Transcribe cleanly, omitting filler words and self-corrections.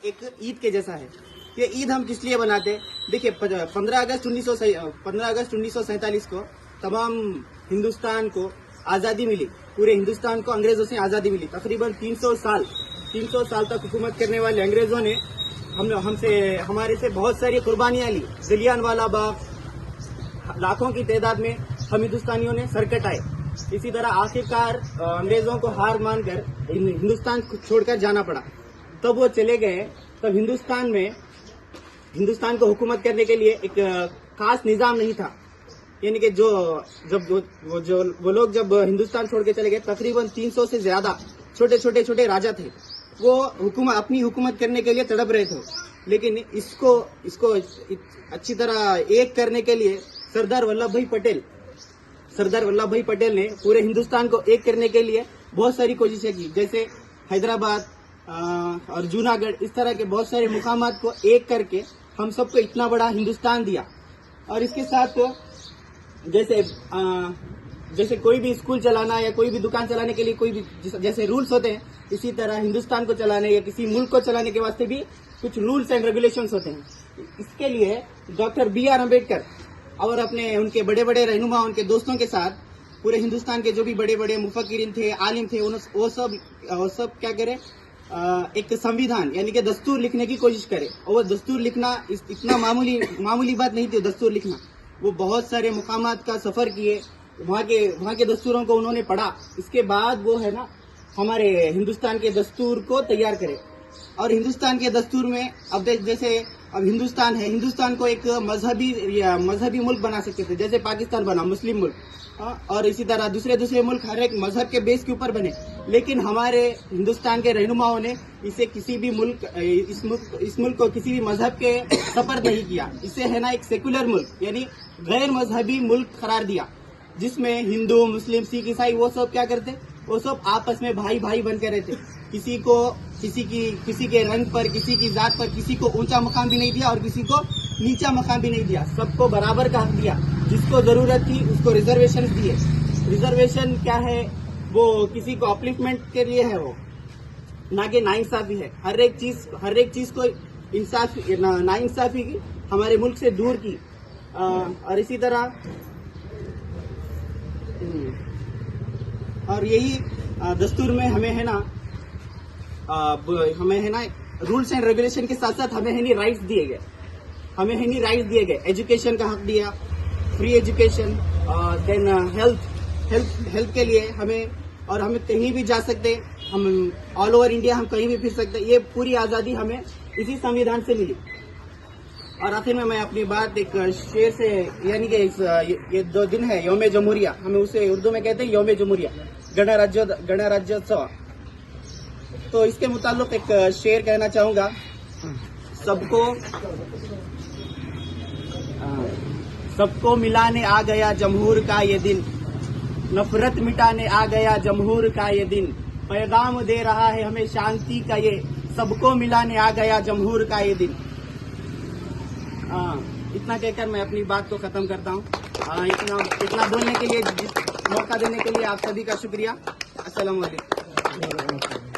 एक ईद के जैसा है। ये ईद हम किस लिए बनाते हैं? देखिए 15 अगस्त 1947 को तमाम हिंदुस्तान को आज़ादी मिली, पूरे हिंदुस्तान को अंग्रेजों से आज़ादी मिली। तकरीबन 300 साल तक हुकूमत करने वाले अंग्रेजों ने हमारे से बहुत सारी कुर्बानियां ली। जलियांवाला बाग, लाखों की तादाद में हम हिंदुस्तानियों ने सर कटाए। इसी तरह आखिरकार अंग्रेजों को हार मानकर हिंदुस्तान छोड़कर जाना पड़ा। तब वो चले गए, तब हिंदुस्तान को हुकूमत करने के लिए एक खास निजाम नहीं था। यानी कि वो लोग जब हिंदुस्तान छोड़ के चले गए, तकरीबन 300 से ज्यादा छोटे राजा थे। वो अपनी हुकूमत करने के लिए तड़प रहे थे, लेकिन इसको अच्छी तरह एक करने के लिए सरदार वल्लभ भाई पटेल ने पूरे हिंदुस्तान को एक करने के लिए बहुत सारी कोशिशें की। जैसे हैदराबाद और जूनागढ़, इस तरह के बहुत सारे मुकामात को एक करके हम सबको इतना बड़ा हिंदुस्तान दिया। और इसके साथ जैसे कोई भी स्कूल चलाना या कोई भी दुकान चलाने के लिए कोई भी जैसे रूल्स होते हैं, इसी तरह हिंदुस्तान को चलाने या किसी मुल्क को चलाने के वास्ते भी कुछ रूल्स एंड रेगुलेशंस होते हैं। इसके लिए डॉक्टर BR अम्बेडकर और उनके बड़े बड़े रहनुमा, उनके दोस्तों के साथ पूरे हिंदुस्तान के जो भी बड़े बड़े मुफक्किरीन थे, आलिम थे, वो सब क्या करे, एक संविधान यानी कि दस्तूर लिखने की कोशिश करे। और वो दस्तूर लिखना इतना मामूली बात नहीं थी। दस्तूर लिखना, वो बहुत सारे मुकामात का सफर किए, वहाँ के दस्तूरों को उन्होंने पढ़ा। इसके बाद वो है ना हमारे हिंदुस्तान के दस्तूर को तैयार करे। और हिंदुस्तान के दस्तूर में अब हिंदुस्तान है, हिंदुस्तान को एक मजहबी मुल्क बना सकते थे, जैसे पाकिस्तान बना मुस्लिम मुल्क। और इसी तरह दूसरे मुल्क हर एक मजहब के बेस के ऊपर बने। लेकिन हमारे हिंदुस्तान के रहनुमाओं ने इसे किसी भी इस मुल्क को किसी भी मजहब के सपर्द नहीं किया। इसे है ना एक सेकुलर मुल्क यानी गैर मजहबी मुल्क करार दिया, जिसमें हिंदू, मुस्लिम, सिख, ईसाई वो सब क्या करते, वो सब आपस में भाई बन के रहते। किसी के रंग पर, किसी की जात पर किसी को ऊंचा मकाम भी नहीं दिया और किसी को नीचा मकाम भी नहीं दिया। सबको बराबर का हक दिया। जिसको जरूरत थी उसको रिजर्वेशन दिए। रिजर्वेशन क्या है? वो किसी को अपलिफ्टमेंट के लिए है, वो ना कि नाइंसाफी है। हर एक चीज को नाइंसाफी की हमारे मुल्क से दूर की। और इसी तरह और यही दस्तूर में हमें है ना रूल्स एंड रेगुलेशन के साथ साथ हमें है नहीं राइट्स दिए गए। एजुकेशन का हक दिया, फ्री एजुकेशन, देन हेल्थ के लिए हमें कहीं भी जा सकते, हम ऑल ओवर इंडिया हम कहीं भी फिर सकते। ये पूरी आज़ादी हमें इसी संविधान से मिली। और आखिर में मैं अपनी बात एक शेर से, यानी कि ये 2 दिन है यौम जमहूरिया, हमें उसे उर्दू में कहते हैं यौम जमहूरिया, गणराज्योत्सव। तो इसके मुताल्लिक एक शेर कहना चाहूंगा। सबको मिलाने आ गया जमहूर का ये दिन, नफरत मिटाने आ गया जमहूर का ये दिन, पैगाम दे रहा है हमें शांति का ये, सबको मिलाने आ गया जमहूर का ये दिन। इतना कहकर मैं अपनी बात को खत्म करता हूँ। इतना बोलने के लिए, मौका देने के लिए आप सभी का शुक्रिया। अस्सलाम वालेकुम।